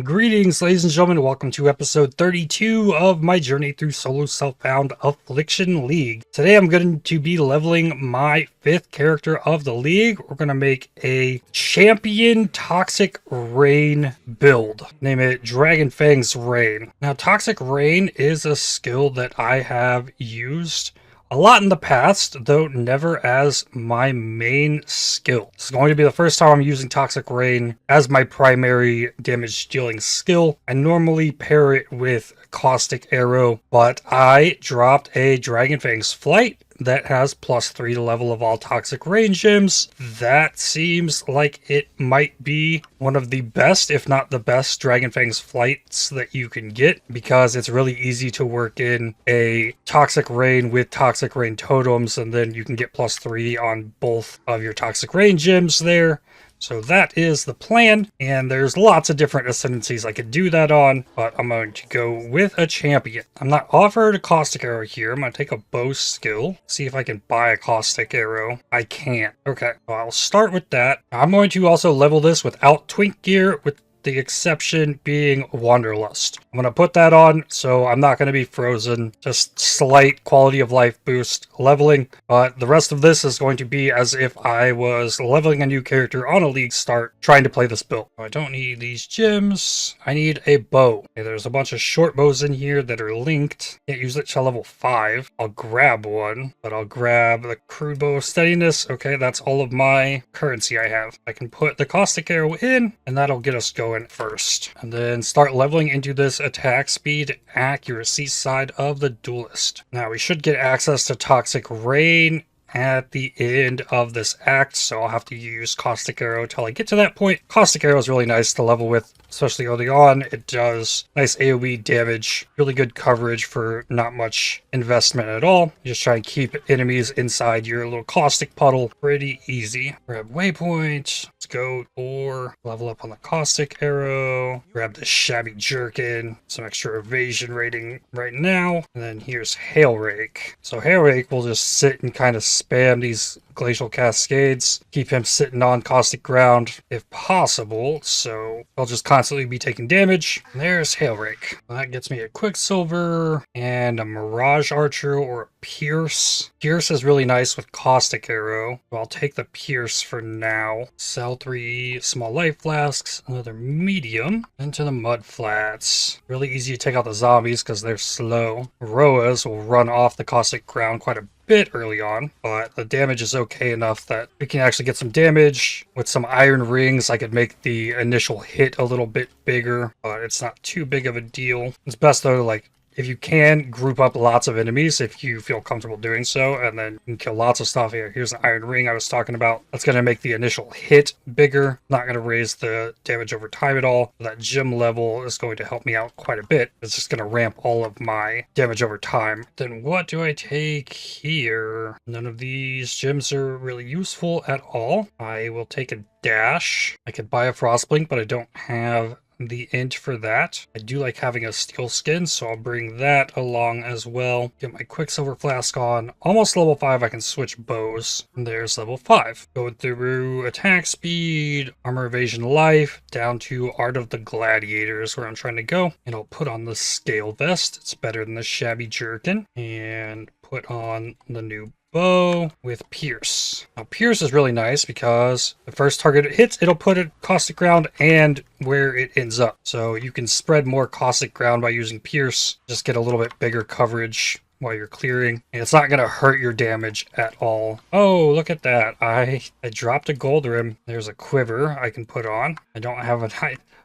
Greetings, ladies and gentlemen. Welcome to episode 32 of my journey through solo self-found Affliction League. Today I'm going to be leveling my 5th character of the league. We're going to make a champion Toxic Rain build. Name it Dragonfang's Rain. Now, Toxic Rain is a skill that I have used a lot in the past, though never as my main skill. This is going to be the first time I'm using Toxic Rain as my primary damage dealing skill. I normally pair it with Caustic Arrow, but I dropped a Dragonfang's Flight that has +3 to level of all Toxic Rain gems. That seems like it might be one of the best, if not the best, Dragonfang's Flights that you can get, because it's really easy to work in a Toxic Rain with Toxic Rain totems, and then you can get +3 on both of your Toxic Rain gems there. So that is the plan, and there's lots of different ascendancies I could do that on, but I'm going to go with a champion. I'm not offered a Caustic Arrow here. I'm going to take a bow skill, see if I can buy a Caustic Arrow. I can't. Okay, well, I'll start with that. I'm going to also level this without Twink Gear, with the exception being Wanderlust. I'm going to put that on, so I'm not going to be frozen. Just slight quality of life boost leveling, but the rest of this is going to be as if I was leveling a new character on a league start, trying to play this build. I don't need these gems. I need a bow. Okay, there's a bunch of short bows in here that are linked. Can't use it till level 5. I'll grab one, but I'll grab the crude bow of steadiness. Okay, that's all of my currency I have. I can put the Caustic Arrow in, and that'll get us going first, and then start leveling into this attack speed accuracy side of the duelist. Now we should get access to Toxic Rain at the end of this act, so I'll have to use Caustic Arrow till I get to that point. Caustic Arrow is really nice to level with, especially early on. It does nice AoE damage, really good coverage for not much investment at all. You just try and keep enemies inside your little caustic puddle. Pretty easy. Grab waypoint. Let's go for level up on the Caustic Arrow. Grab the Shabby Jerkin. Some extra evasion rating right now. And then here's Hail Rake. So Hail Rake will just sit and kind of spam these glacial cascades, keep him sitting on caustic ground if possible, so I'll just constantly be taking damage. And there's Hail Rake. That gets me a Quicksilver and a Mirage Archer or a Pierce. Pierce is really nice with Caustic Arrow, so I'll take the Pierce for now. Sell 3 small life flasks, another medium, into the mud flats. Really easy to take out the zombies because they're slow. Roas will run off the caustic ground quite a bit early on, but the damage is okay enough that we can actually get some damage. With some iron rings, I could make the initial hit a little bit bigger, but it's not too big of a deal. It's best though to, like, if you can, group up lots of enemies if you feel comfortable doing so, and then you can kill lots of stuff here. Here's the iron ring I was talking about. That's going to make the initial hit bigger, not going to raise the damage over time at all. That gem level is going to help me out quite a bit. It's just going to ramp all of my damage over time. Then what do I take here? None of these gems are really useful at all. I will take a dash. I could buy a Frostblink, but I don't have the int for that. I do like having a steel skin, so I'll bring that along as well. Get my Quicksilver flask on. Almost level 5, I can switch bows. And there's level 5. Going through attack speed, armor evasion life, down to Art of the Gladiator is where I'm trying to go. And I'll put on the scale vest. It's better than the Shabby Jerkin. And put on the new bow with Pierce. Now Pierce is really nice because the first target it hits, it'll put it caustic ground and where it ends up. So you can spread more caustic ground by using Pierce. Just get a little bit bigger coverage while you're clearing, and it's not going to hurt your damage at all. Oh, look at that. I dropped a gold rim. There's a quiver I can put on. I don't have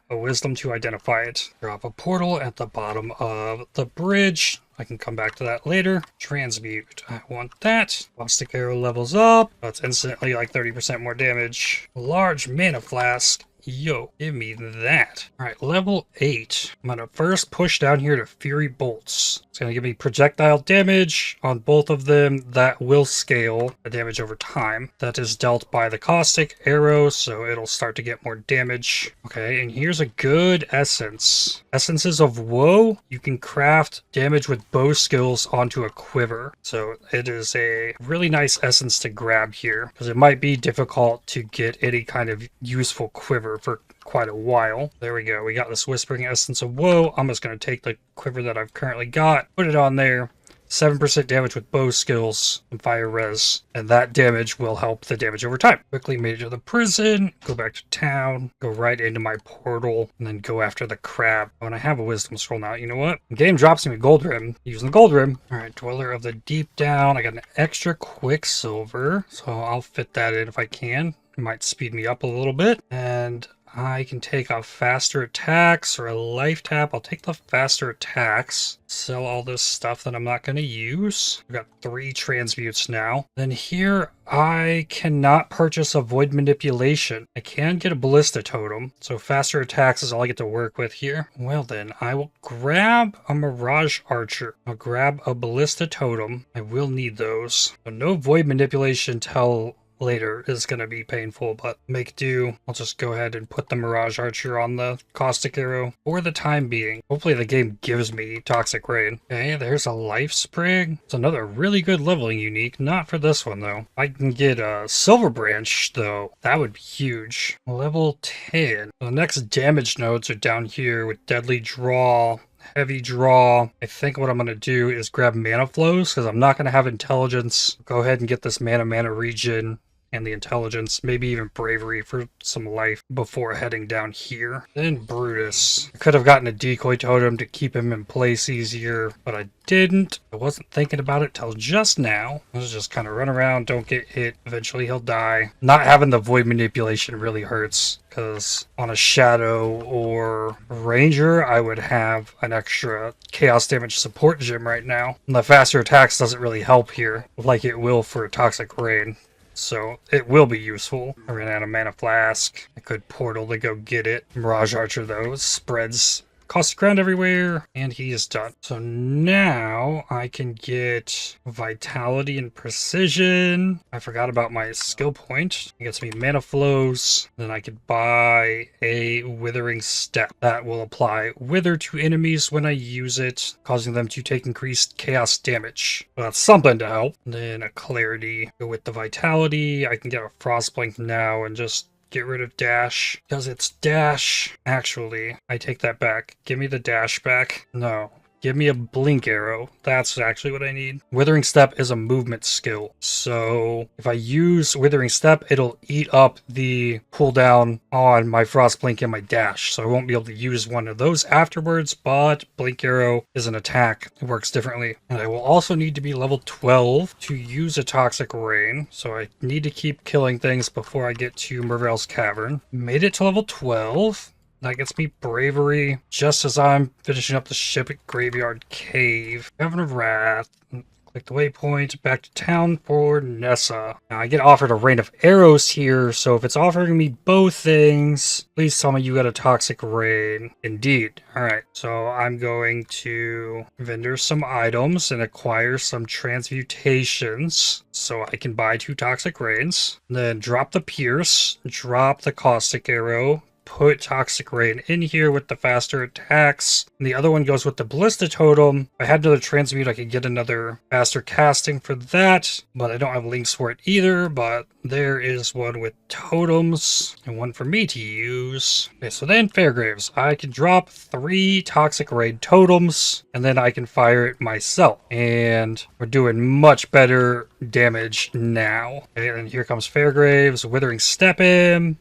a wisdom to identify it. Drop a portal at the bottom of the bridge. I can come back to that later. Transmute. I want that. Caustic Arrow levels up. That's instantly like 30% more damage. Large mana flask. Yo, give me that. Alright, level 8. I'm gonna first push down here to Fury Bolts. It's gonna give me projectile damage on both of them that will scale the damage over time. That is dealt by the Caustic Arrow, so it'll start to get more damage. Okay, and here's a good essence. Essences of Woe. You can craft damage with bow skills onto a quiver. So it is a really nice essence to grab here, because it might be difficult to get any kind of useful quiver for quite a while. There we go. We got this Whispering Essence of Woe. I'm just going to take the quiver that I've currently got, put it on there. 7% damage with bow skills and fire res, and that damage will help the damage over time. Quickly made it to the prison, go back to town, go right into my portal, and then go after the crab. When I have a wisdom scroll now, you know what? The game drops me a gold rim. Using the gold rim. Alright, Dweller of the Deep Down. I got an extra Quicksilver, so I'll fit that in if I can. It might speed me up a little bit. And I can take off faster attacks or a life tap. I'll take the faster attacks. Sell all this stuff that I'm not going to use. I've got 3 transmutes now. Then here, I cannot purchase a void manipulation. I can get a ballista totem, so faster attacks is all I get to work with here. Well then, I will grab a Mirage Archer. I'll grab a ballista totem. I will need those. So no void manipulation till later is going to be painful, but make do. I'll just go ahead and put the Mirage Archer on the Caustic Arrow for the time being. Hopefully the game gives me Toxic Rain. Okay, there's a Life Sprig. It's another really good leveling unique. Not for this one, though. I can get a Silver Branch, though. That would be huge. Level 10. The next damage nodes are down here with Deadly Draw, Heavy Draw. I think what I'm going to do is grab Mana Flows, because I'm not going to have Intelligence. Go ahead and get this Mana regen and the Intelligence, maybe even Bravery for some life before heading down here. Then Brutus. I could have gotten a Decoy Totem to keep him in place easier, but I didn't. I wasn't thinking about it till just now. Let's just kind of run around, don't get hit. Eventually he'll die. Not having the Void Manipulation really hurts, because on a Shadow or Ranger, I would have an extra Chaos Damage support gem right now. And the faster attacks doesn't really help here, like it will for Toxic Rain. So it will be useful. I ran out of Mana Flask. I could portal to go get it. Mirage Archer, though, spreads caustic ground everywhere, and he is done. So now I can get Vitality and Precision. I forgot about my skill point. It gets me Mana Flows. Then I could buy a Withering Step. That will apply Wither to enemies when I use it, causing them to take increased chaos damage. So that's something to help. Then a Clarity. Go with the Vitality. I can get a Frostblink now and just get rid of dash, because it's dash. Actually, I take that back. Give me the dash back. No. Give me a blink arrow. That's actually what I need. Withering Step is a movement skill. So if I use Withering Step, it'll eat up the cooldown on my Frost Blink and my dash. So I won't be able to use one of those afterwards, but Blink Arrow is an attack. It works differently. And I will also need to be level 12 to use a Toxic Rain. So I need to keep killing things before I get to Merveil's Cavern. Made it to level 12. That gets me Bravery just as I'm finishing up the ship at Graveyard Cave. Heaven of Wrath. Click the waypoint. Back to town for Nessa. Now I get offered a Rain of Arrows here, so if it's offering me both things, please tell me you got a Toxic Rain. Indeed. Alright, so I'm going to vendor some items and acquire some transmutations so I can buy 2 Toxic Rains. Then drop the Pierce, drop the Caustic Arrow, put Toxic Rain in here with the faster attacks. And the other one goes with the Ballista Totem. If I had another transmute, I could get another faster casting for that, but I don't have links for it either. But there is one with totems and one for me to use. Okay, so then Fairgraves. I can drop 3 Toxic Rain totems, and then I can fire it myself. And we're doing much better damage now. Okay, and here comes Fairgraves, Withering Step in.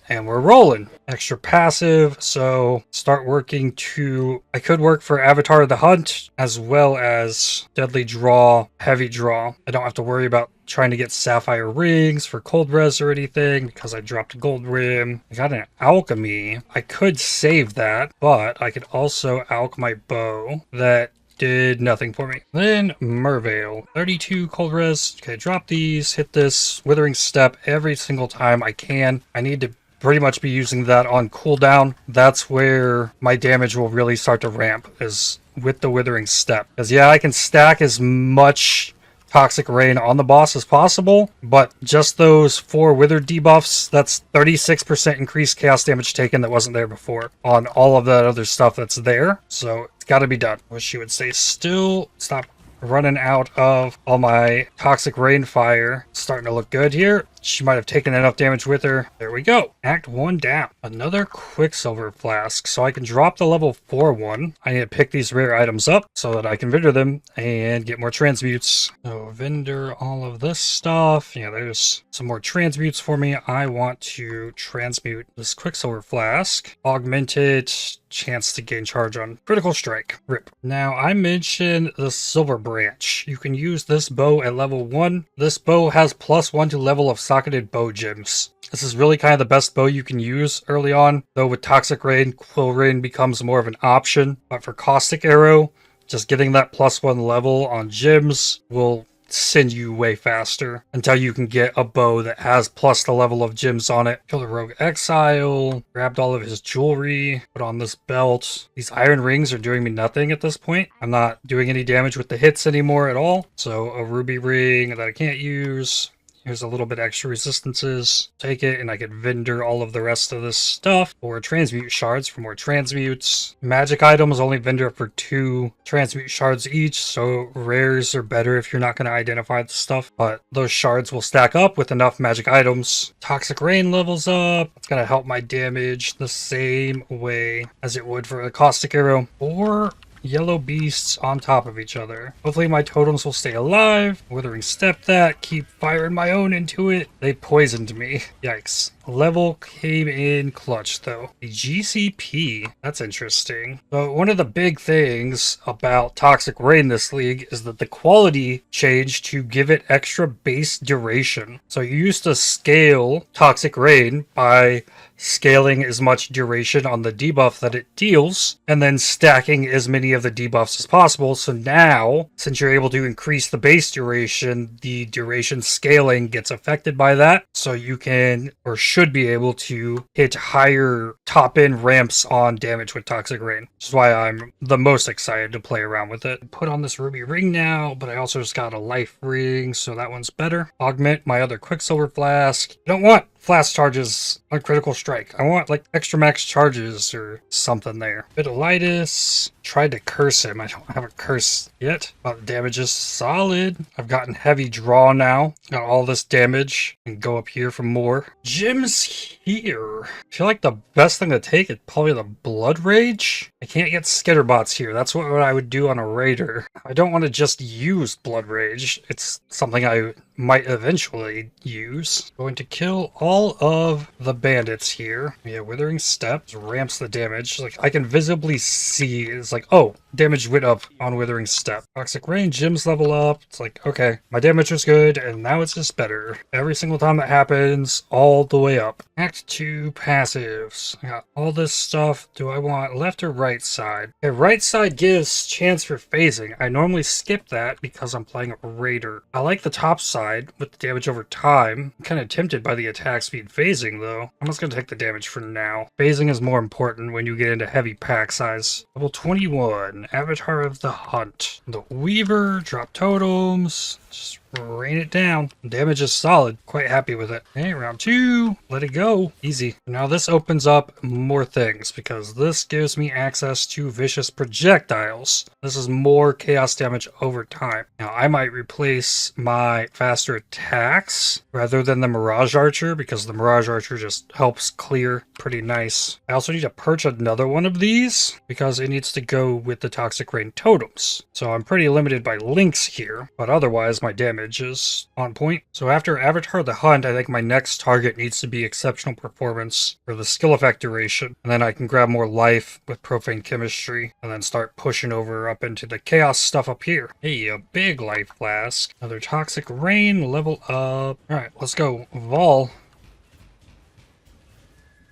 And we're rolling. Extra passive, so start working to... I could work for Avatar of the Hunt, as well as Deadly Draw, Heavy Draw. I don't have to worry about trying to get Sapphire Rings for Cold Res or anything, because I dropped a Gold Rim. I got an Alchemy. I could save that, but I could also alch my bow. That did nothing for me. Then Merveil. 32 Cold Res. Okay, drop these, hit this Withering Step every single time I can. I need to pretty much be using that on cooldown. That's where my damage will really start to ramp, is with the Withering Step. Because yeah, I can stack as much Toxic Rain on the boss as possible, but just those 4 Wither debuffs, that's 36% increased chaos damage taken that wasn't there before on all of that other stuff that's there. So it's got to be done. Wish you would stay still. Stop running out of all my Toxic Rain fire. Starting to look good here. She might have taken enough damage with her. There we go. Act 1 down. Another Quicksilver Flask. So I can drop the level 4 one. I need to pick these rare items up so that I can vendor them and get more transmutes. So vendor all of this stuff. Yeah, there's some more transmutes for me. I want to transmute this Quicksilver Flask. Augmented chance to gain charge on critical strike. Rip. Now I mentioned the Silver Branch. You can use this bow at level 1. This bow has +1 to level of socketed bow gems. This is really kind of the best bow you can use early on, though with Toxic Rain, Quill Rain becomes more of an option. But for Caustic Arrow, just getting that +1 level on gems will send you way faster until you can get a bow that has plus the level of gems on it. Kill the rogue Exile, grabbed all of his jewelry, put on this belt. These iron rings are doing me nothing at this point. I'm not doing any damage with the hits anymore at all. So a ruby ring that I can't use. Here's a little bit extra resistances. Take it, and I could vendor all of the rest of this stuff for transmute shards for more transmutes. Magic items only vendor for 2 transmute shards each, so rares are better if you're not going to identify the stuff. But those shards will stack up with enough magic items. Toxic Rain levels up. It's going to help my damage the same way as it would for a Caustic Arrow. Or yellow beasts on top of each other. Hopefully my totems will stay alive. Withering Step that. Keep firing my own into it. They poisoned me. Yikes. Level came in clutch though. The GCP. That's interesting. So one of the big things about Toxic Rain this league is that the quality changed to give it extra base duration. So you used to scale Toxic Rain by scaling as much duration on the debuff that it deals, and then stacking as many of the debuffs as possible. So now, since you're able to increase the base duration, the duration scaling gets affected by that. So you can, or should be able to, hit higher top-end ramps on damage with Toxic Rain. Which is why I'm the most excited to play around with it. Put on this ruby ring now, but I also just got a life ring, so that one's better. Augment my other Quicksilver Flask. I don't want flash charges on critical strike. I want like extra max charges or something there. Vitalitis. Tried to curse him. I don't have a curse yet. But the damage is solid. I've gotten heavy draw now. Got all this damage. And go up here for more. Gems here. I feel like the best thing to take is probably the Blood Rage. I can't get Skitterbots here. That's what I would do on a Raider. I don't want to just use Blood Rage. It's something I might eventually use. Going to kill all of the bandits here. Yeah, Withering Step ramps the damage. Like I can visibly see it's like, oh, damage went up on Withering Step. Toxic Rain gems level up. It's like, okay, my damage was good and now it's just better. Every single time that happens, all the way up. Act 2 passives. I got all this stuff. Do I want left or right side? Okay, right side gives chance for phasing. I normally skip that because I'm playing a Raider. I like the top side with the damage over time. I'm kind of tempted by the attack speed phasing though. I'm just going to take the damage for now. Phasing is more important when you get into heavy pack size. Level 21, Avatar of the Hunt. The Weaver, drop totems, just rain it down. Damage is solid. Quite happy with it. Okay, round 2. Let it go. Easy. Now this opens up more things because this gives me access to vicious projectiles. This is more chaos damage over time. Now I might replace my faster attacks rather than the Mirage Archer because the Mirage Archer just helps clear pretty nice. I also need to perch another one of these because it needs to go with the Toxic Rain totems. So I'm pretty limited by links here, but otherwise my damage is on point. So after Avatar the Hunt, I think my next target needs to be exceptional performance for the skill effect duration. And then I can grab more life with Profane Chemistry and then start pushing over up into the chaos stuff up here. Hey, a big life flask. Another Toxic Rain, level up. Alright, let's go. Vol.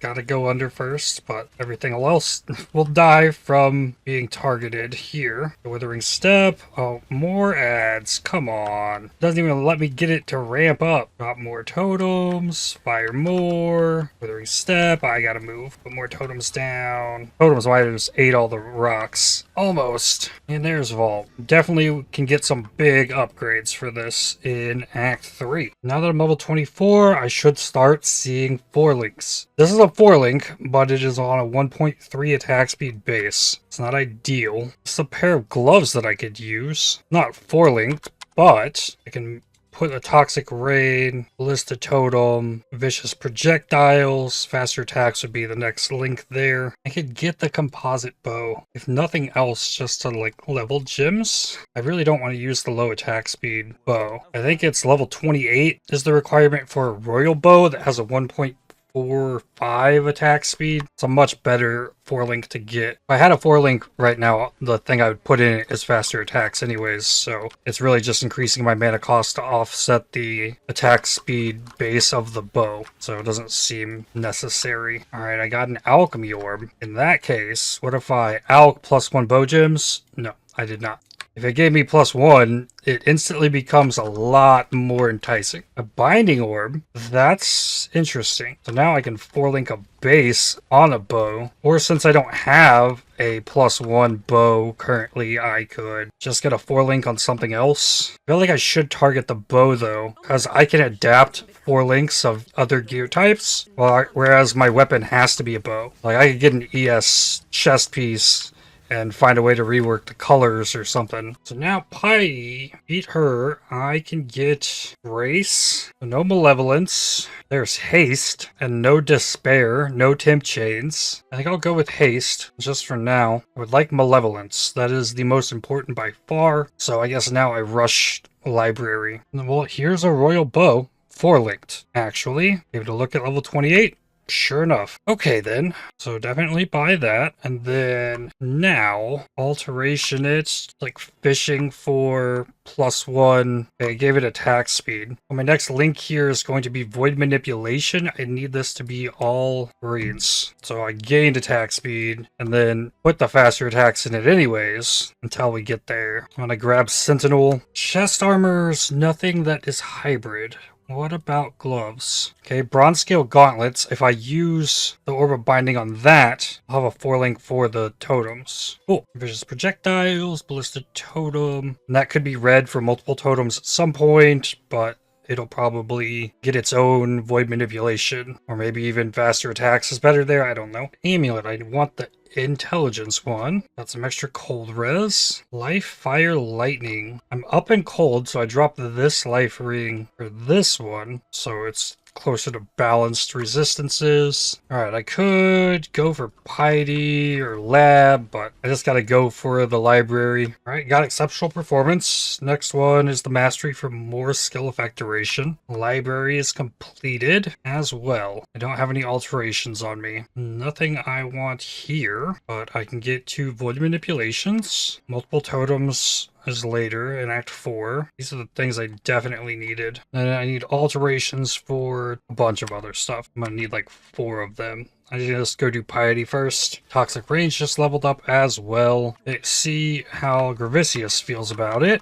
Gotta go under first, but everything else will die from being targeted here. The Withering Step. Oh, more ads. Come on. Doesn't even let me get it to ramp up. Got more totems. Fire more. Withering Step. I gotta move. Put more totems down. Totems might have just ate all the rocks. Almost. And there's Vault. Definitely can get some big upgrades for this in Act 3. Now that I'm level 24, I should start seeing 4 links. This is a 4 link, but it is on a 1.3 attack speed base. It's not ideal. It's a pair of gloves that I could use. Not 4 linked, but I can put a toxic rain, ballista totem, vicious projectiles, faster attacks would be the next link there. I could get the composite bow, if nothing else, just to like level gems. I really don't want to use the low attack speed bow. I think it's level 28 is the requirement for a royal bow that has a 1.45 attack speed. It's a much better 4-link to get. If I had a 4-link right now, the thing I would put in it is faster attacks anyways, so it's really just increasing my mana cost to offset the attack speed base of the bow, so it doesn't seem necessary. Alright, I got an alchemy orb. In that case, what if I alch +1 bow gems? No, I did not. If it gave me +1, it instantly becomes a lot more enticing. A binding orb, that's interesting. So now I can 4-link a base on a bow, or since I don't have a +1 bow currently, I could just get a 4-link on something else. I feel like I should target the bow though, because I can adapt 4 links of other gear types, whereas my weapon has to be a bow. Like I could get an ES chest piece and find a way to rework the colors or something. So now Piety, beat her, I can get Grace, no Malevolence, there's Haste, and no Despair, no Temp Chains. I think I'll go with Haste, just for now. I would like Malevolence, that is the most important by far, so I guess now I rushed Library. Well, here's a Royal Bow, 4-linked, actually. Give it a look at level 28. Sure enough. Okay then, so definitely buy that, and then now alteration it, like fishing for +1. I gave it attack speed. Well, my next link here is going to be void manipulation. I need this to be all greens, so I gained attack speed and then put the faster attacks in it anyways until we get there. I'm gonna grab sentinel. Chest armors, nothing that is hybrid. What about gloves? Okay, bronze scale gauntlets. If I use the orb of binding on that, I'll have a 4-link for the totems. Cool. Vicious projectiles, ballista totem. And that could be red for multiple totems at some point, but it'll probably get its own void manipulation, or maybe even faster attacks is better there. I don't know. Amulet. I want the intelligence one. Got some extra cold res. Life, fire, lightning. I'm up in cold, so I dropped this life ring for this one, so it's closer to balanced resistances. Alright, I could go for Piety or Lab, but I just gotta go for the library. Alright, got exceptional performance. Next one is the mastery for more skill effect duration. Library is completed as well. I don't have any alterations on me. Nothing I want here, but I can get 2 void manipulations. Multiple totems is later in Act 4. These are the things I definitely needed. And I need alterations for a bunch of other stuff. I'm gonna need like 4 of them. I just go do Piety first. Toxic Range just leveled up as well. Let's see how Gravicius feels about it.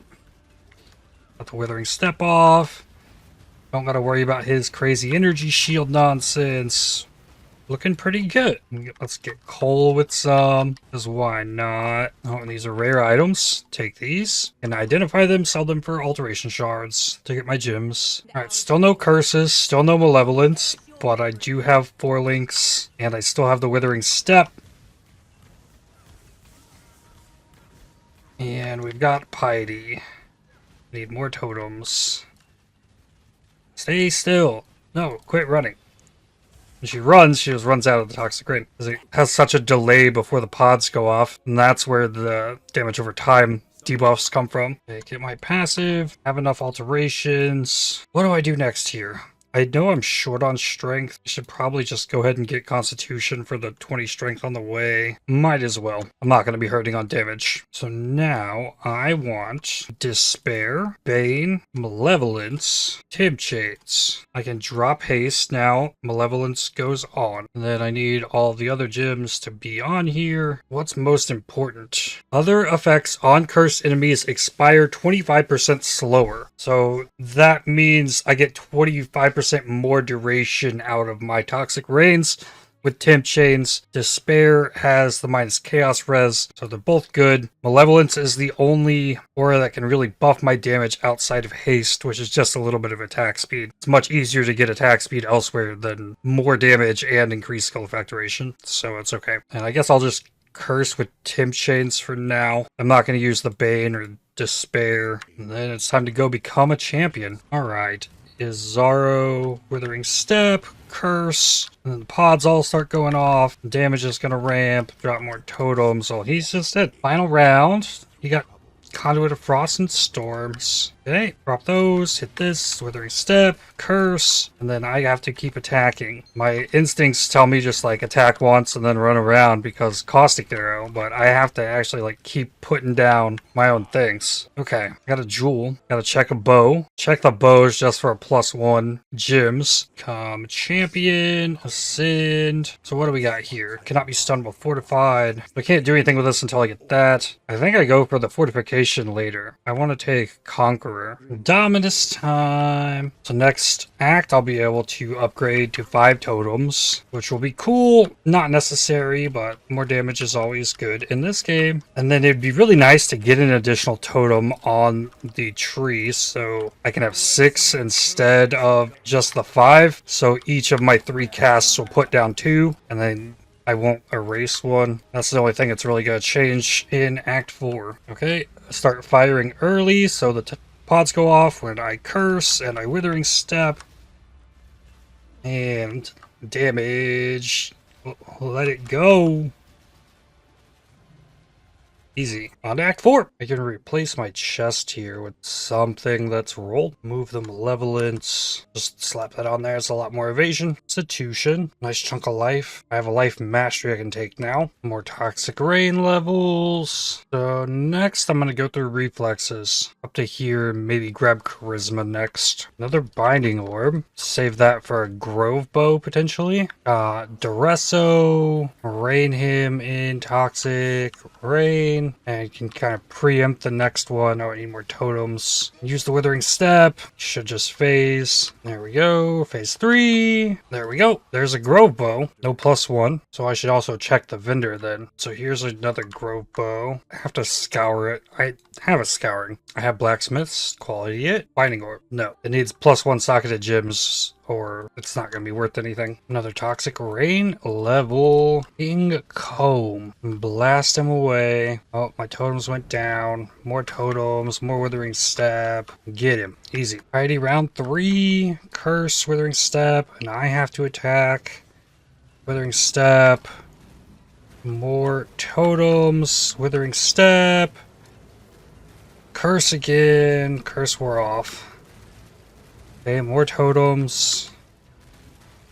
Got the Withering Step off. Don't gotta worry about his crazy energy shield nonsense. Looking pretty good. Let's get coal with some, because why not? Oh, and these are rare items. Take these and identify them, sell them for alteration shards to get my gems. Alright, still no curses, still no malevolence, but I do have 4 links, and I still have the Withering Step. And we've got Piety. Need more totems. Stay still. No, quit running. When she runs, she just runs out of the toxic rain, because it has such a delay before the pods go off, and that's where the damage over time debuffs come from. Okay, get my passive, have enough alterations. What do I do next here? I know I'm short on strength. I should probably just go ahead and get constitution for the 20 strength on the way. Might as well. I'm not going to be hurting on damage. So now I want despair, bane, malevolence, Temp Chains. I can drop haste now. Malevolence goes on. And then I need all the other gems to be on here. What's most important? Other effects on cursed enemies expire 25% slower. So that means I get 25% more duration out of my toxic rains with Temp Chains. Despair has the minus chaos res, so they're both good. Malevolence is the only aura that can really buff my damage outside of haste, which is just a little bit of attack speed. It's much easier to get attack speed elsewhere than more damage and increased skill effect duration, so it's okay. And I guess I'll just curse with Temp Chains for now. I'm not going to use the Bane or despair. And then it's time to go become a champion. Alright. Is Zaro, Withering Step, Curse, and then the pods all start going off. Damage is gonna ramp, drop more totems. So he's just it. Final round. He got Conduit of Frost and Storms. Okay, drop those, hit this, Withering Step, Curse, and then I have to keep attacking. My instincts tell me just like attack once and then run around because Caustic Arrow, but I have to actually like keep putting down my own things. Okay, got a Jewel, gotta check a bow. Check the bows just for a +1 gems. Come Champion, Ascend. So what do we got here? Cannot be stunned while fortified. I can't do anything with this until I get that. I think I go for the fortification later. I want to take Conqueror. Dominus time. So next act, I'll be able to upgrade to 5 totems, which will be cool. Not necessary, but more damage is always good in this game. And then it'd be really nice to get an additional totem on the tree, so I can have 6 instead of just the 5. So each of my 3 casts will put down 2, and then I won't erase 1. That's the only thing that's really going to change in Act 4. Okay, start firing early, so the pods go off when I Curse and I Withering Step. And damage. Let it go. Easy. On to Act 4. I can replace my chest here with something that's rolled. Move the malevolence. Just slap that on there. It's a lot more evasion. Institution. Nice chunk of life. I have a life mastery I can take now. More toxic rain levels. So next I'm going to go through reflexes. Up to here, maybe grab charisma next. Another binding orb. Save that for a grove bow potentially. Duresso. Rain him in toxic rain. And you can kind of preempt the next one. Oh, I need more totems. Use the Withering Step. Should just phase. There we go. Phase 3. There we go. There's a Grove Bow. No +1. So I should also check the vendor then. So here's another Grove Bow. I have to scour it. I have a scouring. I have Blacksmith's. Quality it. Binding Orb. No. It needs +1 socketed gems, or it's not going to be worth anything. Another Toxic Rain level. King Comb. Blast him away. Oh, my totems went down. More totems. More Withering Step. Get him. Easy. Alrighty, round 3. Curse, Withering Step. And I have to attack. Withering Step. More totems. Withering Step. Curse again. Curse wore off. Okay, more totems.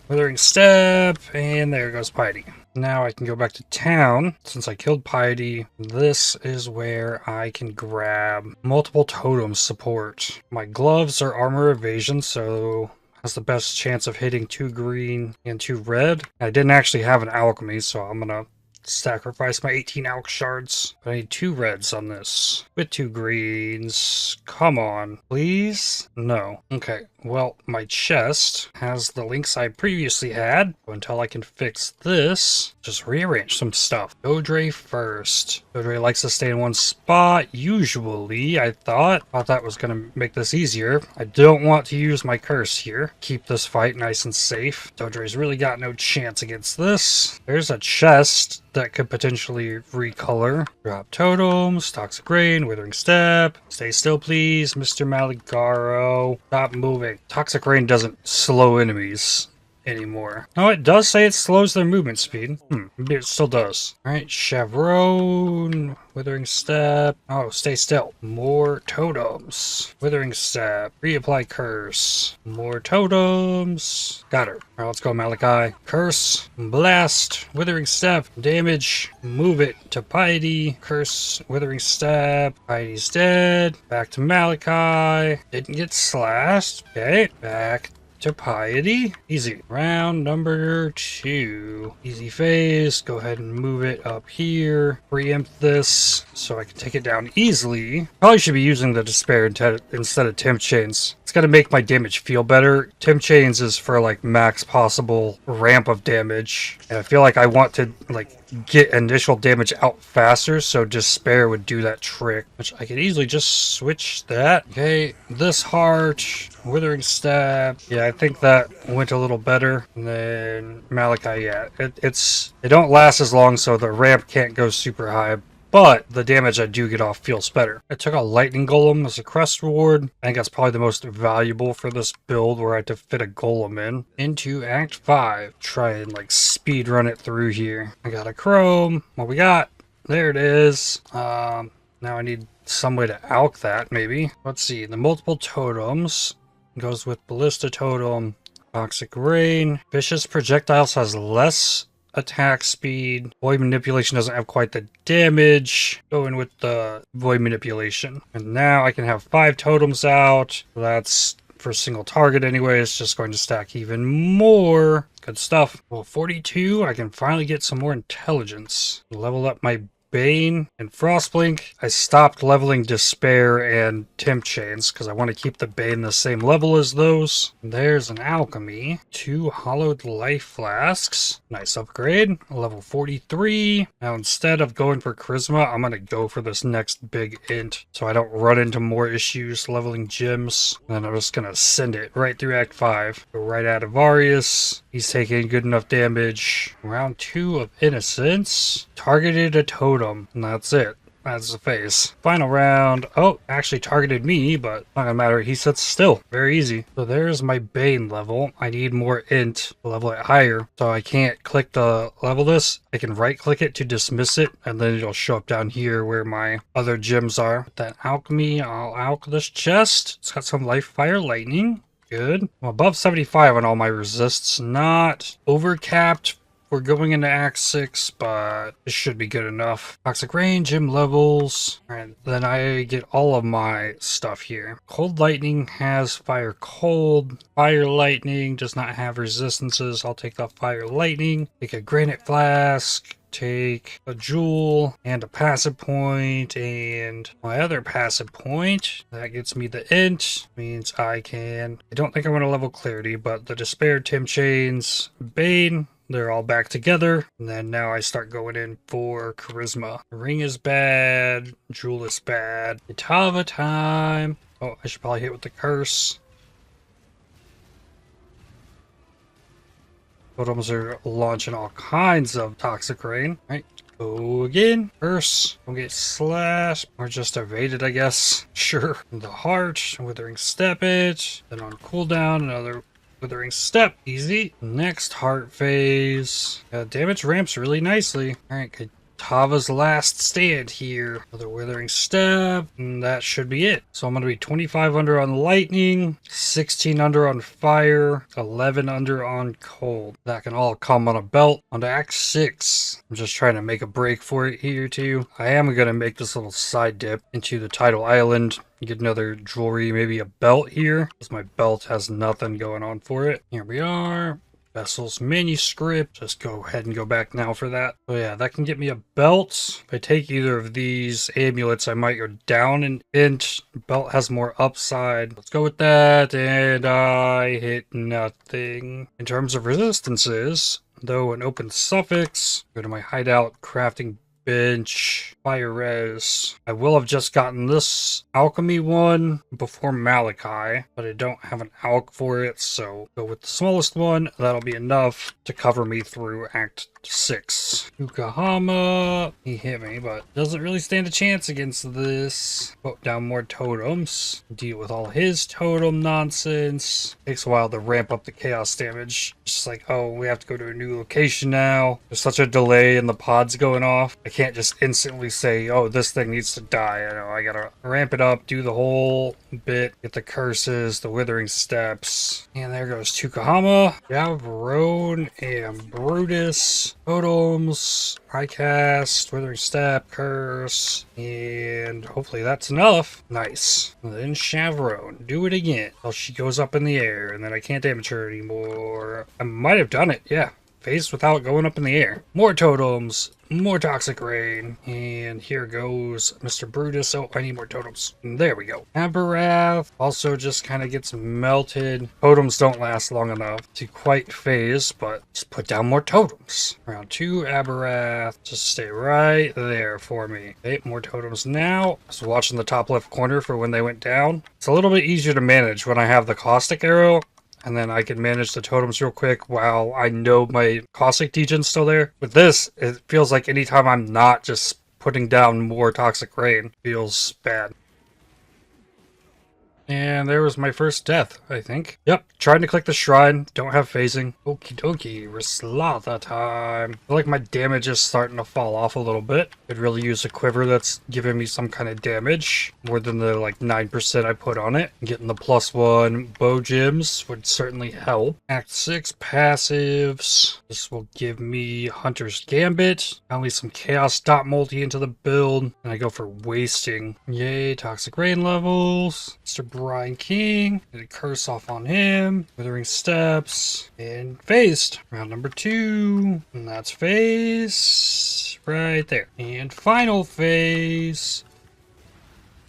Withering Step, and there goes Piety. Now I can go back to town. Since I killed Piety, this is where I can grab multiple totems support. My gloves are armor evasion, so has the best chance of hitting 2 green and 2 red. I didn't actually have an alchemy, so I'm gonna sacrifice my 18 alch shards. But I need 2 reds on this. With 2 greens. Come on, please? No. Okay, well, my chest has the links I previously had. Until I can fix this, just rearrange some stuff. Dodre first. Dodre likes to stay in one spot, usually, I thought that was going to make this easier. I don't want to use my curse here. Keep this fight nice and safe. Dodre's really got no chance against this. There's a chest that could potentially recolor. Drop totems, Toxic Rain, Withering Step. Stay still, please, Mr. Maligaro. Stop moving. Toxic Rain doesn't slow enemies anymore. Oh, it does say it slows their movement speed. Maybe it still does. Alright, Chevron, Withering Step. Oh, stay still. More totems. Withering Step. Reapply Curse. More totems. Got her. Alright, let's go, Malachi. Curse. Blast. Withering Step. Damage. Move it to Piety. Curse. Withering Step. Piety's dead. Back to Malachi. Didn't get slashed. Okay. Back to Piety. Easy. Round number 2. Easy phase. Go ahead and move it up here. Preempt this so I can take it down easily. Probably should be using the Despair instead of Temp Chains. It's gonna make my damage feel better. Temp Chains is for like max possible ramp of damage. And I feel like I want to like get initial damage out faster, so Despair would do that trick, which I could easily just switch that. Okay, this heart, Withering Step. Yeah, I think that went a little better. And then Malachi, yeah, it don't last as long, so the ramp can't go super high, but the damage I do get off feels better. I took a lightning golem as a crest reward. I think that's probably the most valuable for this build, where I had to fit a golem in. Into Act 5. Try and like speed run it through here. I got a chrome. What we got? There it is. Now I need some way to alch that, maybe. Let's see. The multiple totems goes with ballista totem, toxic rain. Vicious projectiles has less attack speed. Void manipulation doesn't have quite the damage. Going with the void manipulation. And now I can have 5 totems out. That's for a single target anyway. It's just going to stack even more. Good stuff. Well, 42, I can finally get some more intelligence. Level up my Bane and Frostblink. I stopped leveling Despair and Temp Chains because I want to keep the Bane the same level as those. There's an alchemy. 2 hollowed life flasks. Nice upgrade. Level 43. Now instead of going for Charisma, I'm going to go for this next big int so I don't run into more issues leveling gems. And I'm just going to send it right through Act 5. Go right out of Varius. He's taking good enough damage. Round 2 of Innocence. Targeted a totem. And that's it. That's the phase. Final round. Oh, actually targeted me, but not gonna matter. He sits still. Very easy. So there's my Bane level. I need more int to level it higher. So I can't click to level this. I can right click it to dismiss it, and then it'll show up down here where my other gems are. With that alchemy, I'll alch this chest. It's got some life, fire, lightning. Good. I'm above 75 on all my resists. Not overcapped. We're going into Act 6, but it should be good enough. Toxic Rain, gym levels. Alright, then I get all of my stuff here. Cold Lightning has Fire Cold. Fire Lightning does not have resistances. I'll take the Fire Lightning. Take a Granite Flask. Take a jewel and a passive point and my other passive point. That gets me the int. Means I don't think I want to level clarity, but the Despair, Temp Chains, Bane. They're all back together. And then now I start going in for Charisma. Ring is bad. Jewel is bad. Itava time. Oh, I should probably hit with the curse. Totems are launching all kinds of Toxic Rain. All right, go again. Curse. Don't get slashed. Or just evaded, I guess. Sure. The heart. Withering Step it. Then on cooldown, another Withering Step. Easy. Next heart phase. Damage ramps really nicely. Alright, good. Tava's last stand here. Another Withering Step. And that should be it. So I'm going to be 25 under on lightning, 16 under on fire, 11 under on cold. That can all come on a belt. On to Act 6. I'm just trying to make a break for it here too. I am going to make this little side dip into the Tidal Island. Get another jewelry, maybe a belt here, because my belt has nothing going on for it. Here we are. Vessel's manuscript. Just go ahead and go back now for that. So yeah, that can get me a belt. If I take either of these amulets, I might go down an inch. Belt has more upside. Let's go with that. And I hit nothing. In terms of resistances, though an open suffix, go to my hideout, crafting bench, fire res. I will have just gotten this alchemy one before Malachi, but I don't have an alch for it, so go with the smallest one. That'll be enough to cover me through Act 6. Yokohama, he hit me, but doesn't really stand a chance against this. Put down more totems, deal with all his totem nonsense. Takes a while to ramp up the chaos damage. Just like, oh, we have to go to a new location now. There's such a delay in the pods going off. I can't just instantly say, oh, this thing needs to die. I know I gotta ramp it up, do the whole bit, get the curses, the withering steps. And there goes Tukahama, Javron, and Brutus. Totems, I cast, withering step, curse, and hopefully that's enough. Nice. And then Chavron, do it again. Well, she goes up in the air, and then I can't damage her anymore. I might have done it, yeah. Phase without going up in the air. More totems, more Toxic Rain, and here goes Mr. Brutus. Oh, I need more totems. And there we go. Aberath also just kind of gets melted. Totems don't last long enough to quite phase, but just put down more totems. Round 2, Aberath. Just stay right there for me. Okay, more totems now. I was watching the top left corner for when they went down. It's a little bit easier to manage when I have the caustic arrow. And then I can manage the totems real quick while I know my caustic degen's still there. With this, it feels like anytime I'm not just putting down more toxic rain feels bad. And there was my first death, I think. Yep, trying to click the shrine, don't have phasing. Okie dokie, Raslata time. I feel like my damage is starting to fall off a little bit. Could really use a quiver that's giving me some kind of damage. More than the like 9% I put on it. Getting the +1 bow gems would certainly help. Act 6 passives. This will give me Hunter's Gambit. Only some Chaos Dot Multi into the build. And I go for wasting. Yay, toxic rain levels. Mr. Brian King, get a curse off on him, withering steps, and phased. Round number 2, and that's phase right there. And final phase,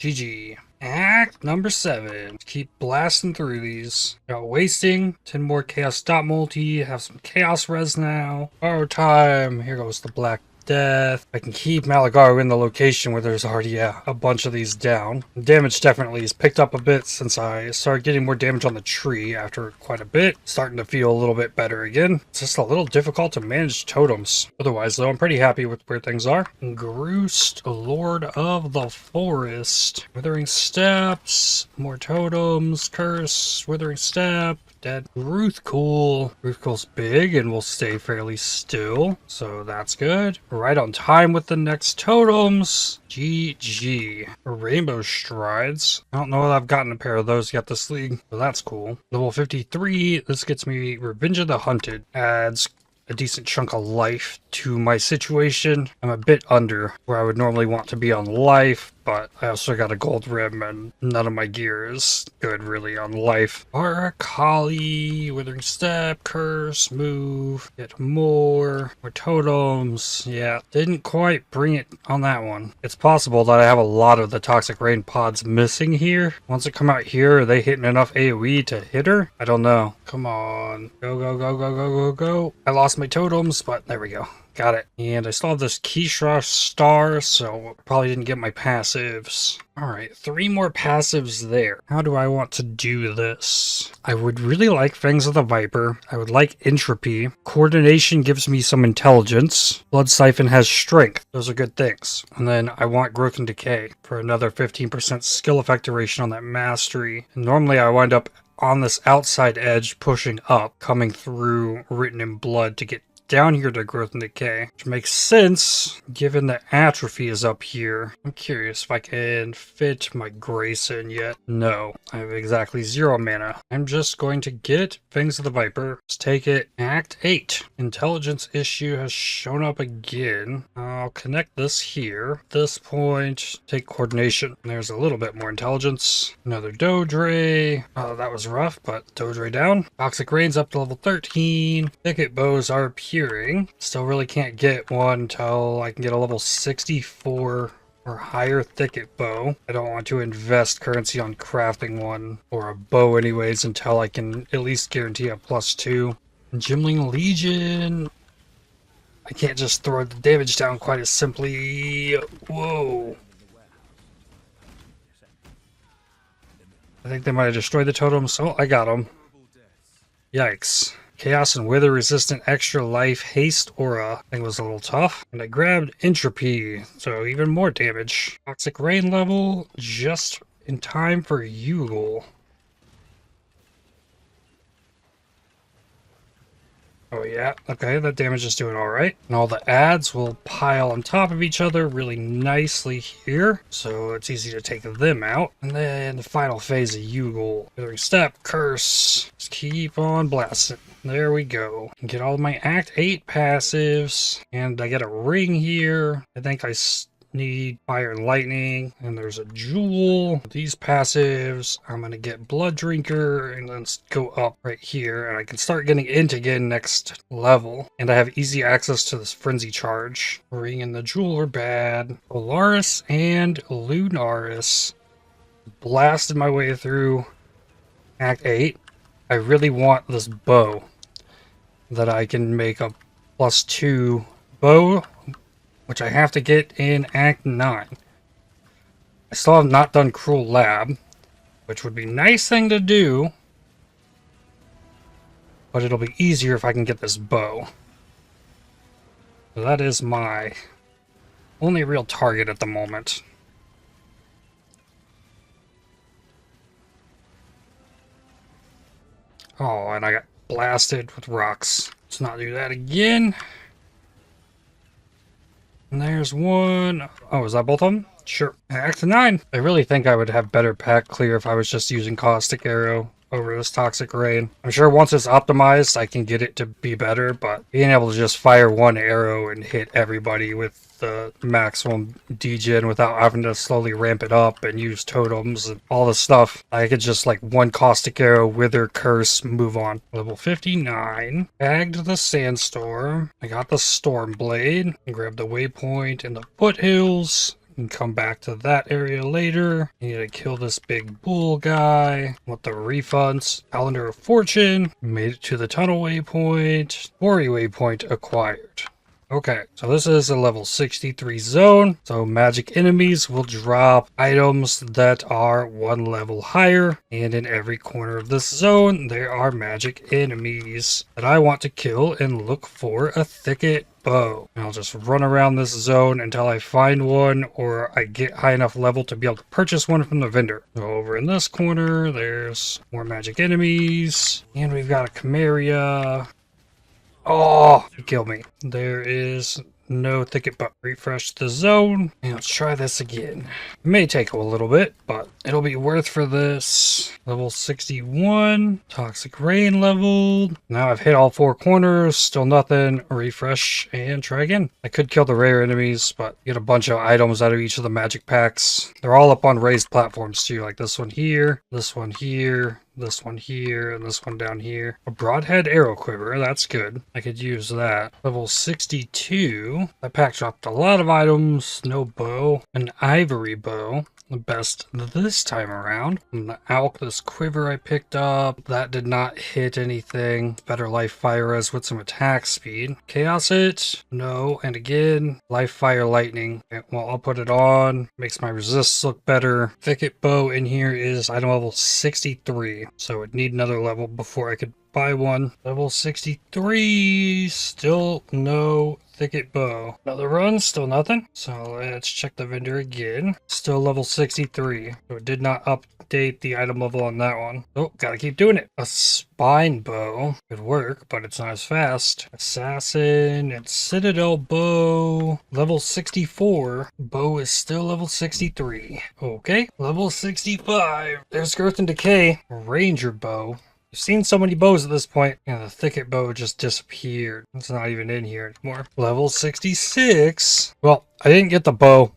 GG. Act number 7. Keep blasting through these. Got wasting, 10 more chaos dot multi, have some chaos res now. Borrow time, here goes the black death. I can keep Malagaru in the location where there's already a bunch of these down. Damage definitely has picked up a bit since I started getting more damage on the tree after quite a bit. Starting to feel a little bit better again. It's just a little difficult to manage totems. Otherwise though, I'm pretty happy with where things are. Groost, Lord of the Forest. Withering Steps, more totems, curse, withering step. Dead. Ruthcool. Ruthcool's big and will stay fairly still, so that's good. Right on time with the next totems. GG. Rainbow Strides. I don't know if I've gotten a pair of those yet this league, but that's cool. Level 53. This gets me Revenge of the Hunted. Adds a decent chunk of life to my situation. I'm a bit under where I would normally want to be on life, but I also got a gold rim and none of my gear is good really on life. Barakali, Withering Step, Curse, Move, get more totems. Yeah, didn't quite bring it on that one. It's possible that I have a lot of the Toxic Rain pods missing here. Once it come out here, are they hitting enough AoE to hit her? I don't know. Come on. Go, go, go, go, go, go, go. I lost my totems, but there we go. Got it. And I still have this Kishra star, so probably didn't get my passives. Alright, 3 more passives there. How do I want to do this? I would really like Fangs of the Viper. I would like Entropy. Coordination gives me some intelligence. Blood Siphon has strength. Those are good things. And then I want Growth and Decay for another 15% skill effect duration on that mastery. And normally I wind up on this outside edge pushing up, coming through Written in Blood to get down here to Growth and Decay, which makes sense given that Atrophy is up here. I'm curious if I can fit my Grace in yet. No, I have exactly 0 mana. I'm just going to get Fangs of the Viper. Let's take it. Act 8. Intelligence issue has shown up again. I'll connect this here. At this point, take Coordination. There's a little bit more intelligence. Another Dodre. Oh, that was rough, but Dodre down. Toxic Rain's up to level 13. Thicket Bows are appearing. Still really can't get one until I can get a level 64 or higher thicket bow. I don't want to invest currency on crafting one or a bow anyways until I can at least guarantee a +2. Gimling Legion. I can't just throw the damage down quite as simply. Whoa. I think they might have destroyed the totems. Oh, I got them. Yikes. Chaos and Wither resistant extra life haste aura. I think it was a little tough. And I grabbed Entropy, so even more damage. Toxic Rain level just in time for Yugal. Oh yeah, okay, that damage is doing alright. And all the adds will pile on top of each other really nicely here, so it's easy to take them out. And then the final phase of Yugal. Withering Step, Curse, just keep on blasting. There we go. Get all my Act 8 passives, and I get a ring here. I think I need Fire and Lightning, and there's a jewel. These passives, I'm gonna get Blood Drinker, and then go up right here, and I can start getting Int again next level. And I have easy access to this Frenzy Charge. Ring and the jewel are bad. Polaris and Lunaris. Blasted my way through Act 8. I really want this bow that I can make a +2 bow, which I have to get in Act 9. I still have not done Cruel Lab, which would be a nice thing to do, but it'll be easier if I can get this bow. So that is my only real target at the moment. Oh, and I got blasted with rocks. Let's not do that again. And there's one. Oh, is that both of them? Sure. Act 9. I really think I would have better pack clear if I was just using Caustic Arrow over this Toxic Rain. I'm sure once it's optimized, I can get it to be better, but being able to just fire one arrow and hit everybody with the maximum degen without having to slowly ramp it up and use totems and all this stuff, I could just like one Caustic Arrow, Wither, Curse, move on. Level 59. Bagged the Sandstorm. I got the Storm Blade. Grab the waypoint in the foothills. And come back to that area later. Need to kill this big bull guy. Want the refunds. Calendar of Fortune. Made it to the tunnel waypoint. Quarry waypoint acquired. Okay, so this is a level 63 zone. So magic enemies will drop items that are one level higher. And in every corner of this zone, there are magic enemies that I want to kill and look for a thicket bow. And I'll just run around this zone until I find one or I get high enough level to be able to purchase one from the vendor. So over in this corner, there's more magic enemies. And we've got a Chimeria. Oh, you killed me. There is no thicket but refresh the zone. And let's try this again. It may take a little bit, but it'll be worth for this. Level 61. Toxic Rain leveled. Now I've hit all 4 corners. Still nothing. Refresh and try again. I could kill the rare enemies, but get a bunch of items out of each of the magic packs. They're all up on raised platforms too, like this one here, this one here, this one here, and this one down here. A broadhead arrow quiver, that's good. I could use that. Level 62. That pack dropped a lot of items. No bow. An ivory bow. The best this time around. And the Alk, this quiver I picked up. That did not hit anything. Better life fire as with some attack speed. Chaos it. No. And again, life fire lightning. Okay, well, I'll put it on. Makes my resists look better. Thicket bow in here is item level 63. So it'd need another level before I could buy one. Level 63. Still no thicket bow. Another run, still nothing. So let's check the vendor again. Still level 63. So it did not update the item level on that one. Oh, gotta keep doing it. A spine bow could work, but it's not as fast. Assassin and Citadel bow. Level 64. Bow is still level 63. Okay, level 65. There's Growth and Decay. Ranger bow. I've seen so many bows at this point, and the thicket bow just disappeared. It's not even in here anymore. Level 66. Well, I didn't get the bow.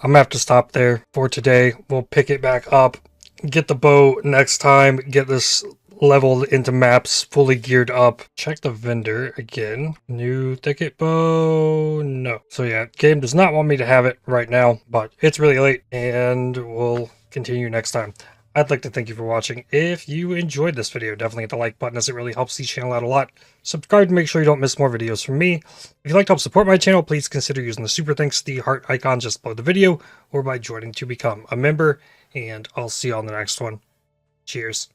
I'm gonna have to stop there for today. We'll pick it back up, get the bow next time, get this leveled into maps, fully geared up. Check the vendor again. New thicket bow. No. So yeah, game does not want me to have it right now, but it's really late, and we'll continue next time. I'd like to thank you for watching. If you enjoyed this video, definitely hit the like button as it really helps the channel out a lot. Subscribe to make sure you don't miss more videos from me. If you'd like to help support my channel, please consider using the super thanks, the heart icon just below the video, or by joining to become a member. And I'll see you on the next one. Cheers.